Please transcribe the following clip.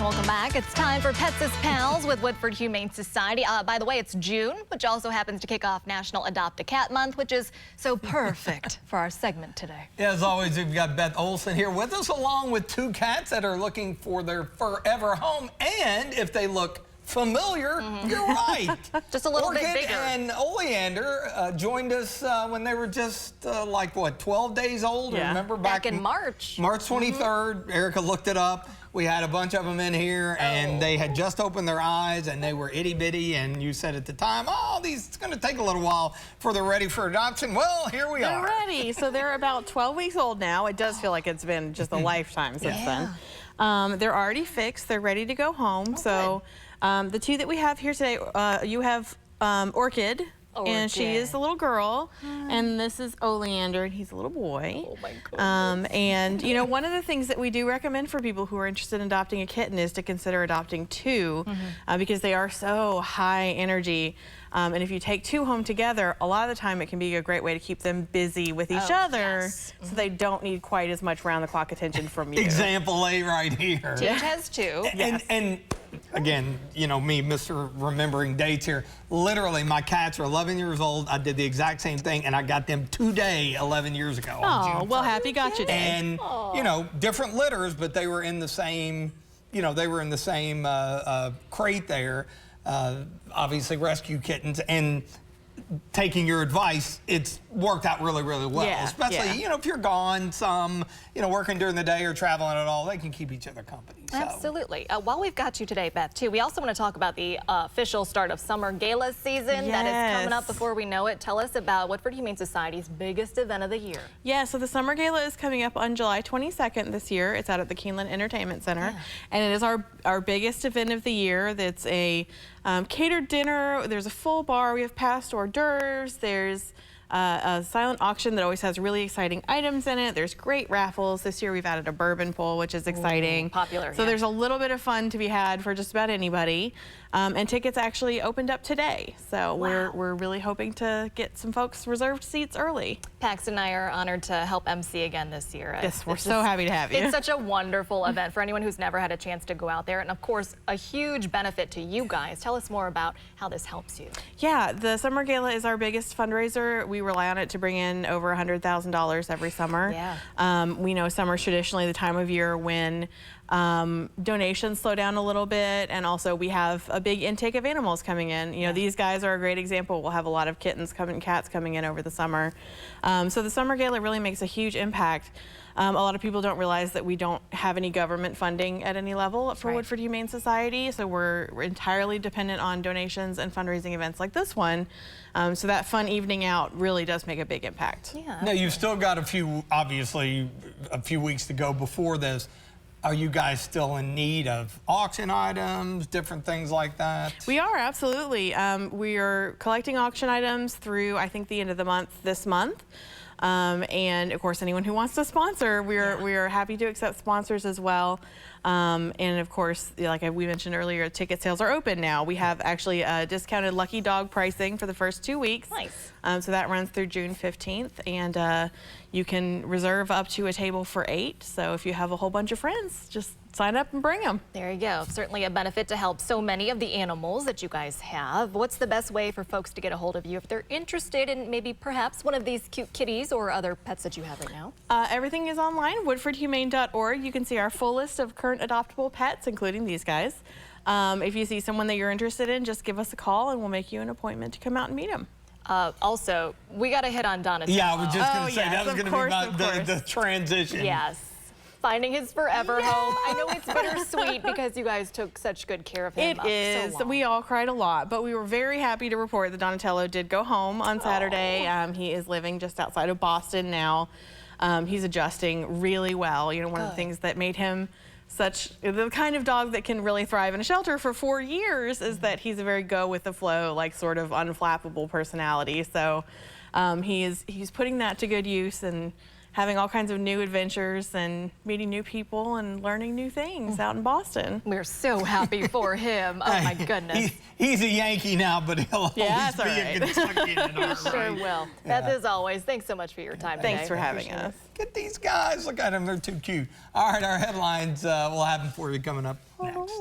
Welcome back. It's time for Pets as Pals with Woodford Humane Society. By the way, it's June, which also happens to kick off National Adopt a Cat Month, which is so perfect for our segment today. As always, we've got Beth Olson here with us, along with two cats that are looking for their forever home. And if they look familiar, you're right. Just a little Orchid bit bigger. and Oleander joined us when they were just like, what, 12 days old? Yeah. Remember back in March. March 23rd. Erica looked it up. We had a bunch of them in here, and they had just opened their eyes, and they were itty-bitty, and you said at the time, oh, it's going to take a little while before they're ready for adoption. Well, here we are. They're ready. So they're about 12 weeks old now. It does feel like it's been just a lifetime since then. They're already fixed. They're ready to go home. So the two that we have here today, you have Orchid. And she is the little girl, and this is Oleander, and he's a little boy. Oh my goodness. And you know, one of the things that we do recommend for people who are interested in adopting a kitten is to consider adopting two, because they are so high energy. And if you take two home together, a lot of the time it can be a great way to keep them busy with each other, so they don't need quite as much round-the-clock attention from you. Example A right here. Teach has two. And again, you know me, Mr. Remembering dates here. Literally, my cats are 11 years old. I did the exact same thing, and I got them today 11 years ago. Oh, well, happy gotcha day. And, you know, different litters, but they were in the same, you know, they were in the same crate there. Obviously, rescue kittens. And taking your advice, it's worked out really, really well. Especially, you know, if you're gone some, you know, working during the day or traveling at all, they can keep each other company. So. Absolutely. While we've got you today, Beth, too, we also want to talk about the official start of summer gala season that is coming up before we know it. Tell us about Woodford Humane Society's biggest event of the year. Yeah, so the summer gala is coming up on July 22nd this year. It's out at the Keeneland Entertainment Center, and it is our biggest event of the year. That's a catered dinner. There's a full bar. We have past hors d'oeuvres. There's a silent auction that always has really exciting items in it. There's great raffles. This year we've added a bourbon pool, which is exciting. Ooh, popular. So there's a little bit of fun to be had for just about anybody. And tickets actually opened up today. So we're really hoping to get some folks reserved seats early. Paxton and I are honored to help MC again this year. Yes, we're so happy to have you. It's such a wonderful event for anyone who's never had a chance to go out there. And of course, a huge benefit to you guys. Tell us more about how this helps you. Yeah, the Summer Gala is our biggest fundraiser. We rely on it to bring in over $100,000 every summer. We know summer's traditionally the time of year when donations slow down a little bit, and also we have a big intake of animals coming in. You know, these guys are a great example. We'll have a lot of kittens cats coming in over the summer. So the Summer Gala really makes a huge impact. A lot of people don't realize that we don't have any government funding at any level for Woodford Humane Society, so we're entirely dependent on donations and fundraising events like this one. So that fun evening out really does make a big impact. Now, you've still got obviously a few weeks to go before this. Are you guys still in need of auction items, different things like that? We are, absolutely. We are collecting auction items through, I think, the end of the month this month. And of course, anyone who wants to sponsor, we are happy to accept sponsors as well. And of course, like we mentioned earlier, ticket sales are open now. We have actually discounted lucky dog pricing for the first 2 weeks. Nice. So that runs through June 15th, and you can reserve up to a table for 8. So if you have a whole bunch of friends, just sign up and bring them. There you go. Certainly a benefit to help so many of the animals that you guys have. What's the best way for folks to get a hold of you if they're interested in maybe perhaps one of these cute kitties or other pets that you have right now? Everything is online, woodfordhumane.org. You can see our full list of current adoptable pets, including these guys. If you see someone that you're interested in, just give us a call and we'll make you an appointment to come out and meet them. Also, we got to hit on Donatello. Yeah, I was just going to say, that was going to be the transition. Yes. Finding his forever home. I know it's bittersweet because you guys took such good care of him. It is. So we all cried a lot, but we were very happy to report that Donatello did go home on Saturday. He is living just outside of Boston now. He's adjusting really well. You know, one of the things that made him the kind of dog that can really thrive in a shelter for 4 years is that he's a very go with the flow, like sort of unflappable personality. So he's putting that to good use, and having all kinds of new adventures and meeting new people and learning new things out in Boston. We're so happy for him. Oh my goodness. He's a Yankee now, but he'll always be a Kentuckian in our Sure will. Beth, as always, thanks so much for your time today. Thanks for having us. Get these guys. Look at them. They're too cute. All right, our headlines, we'll have them for you coming up next.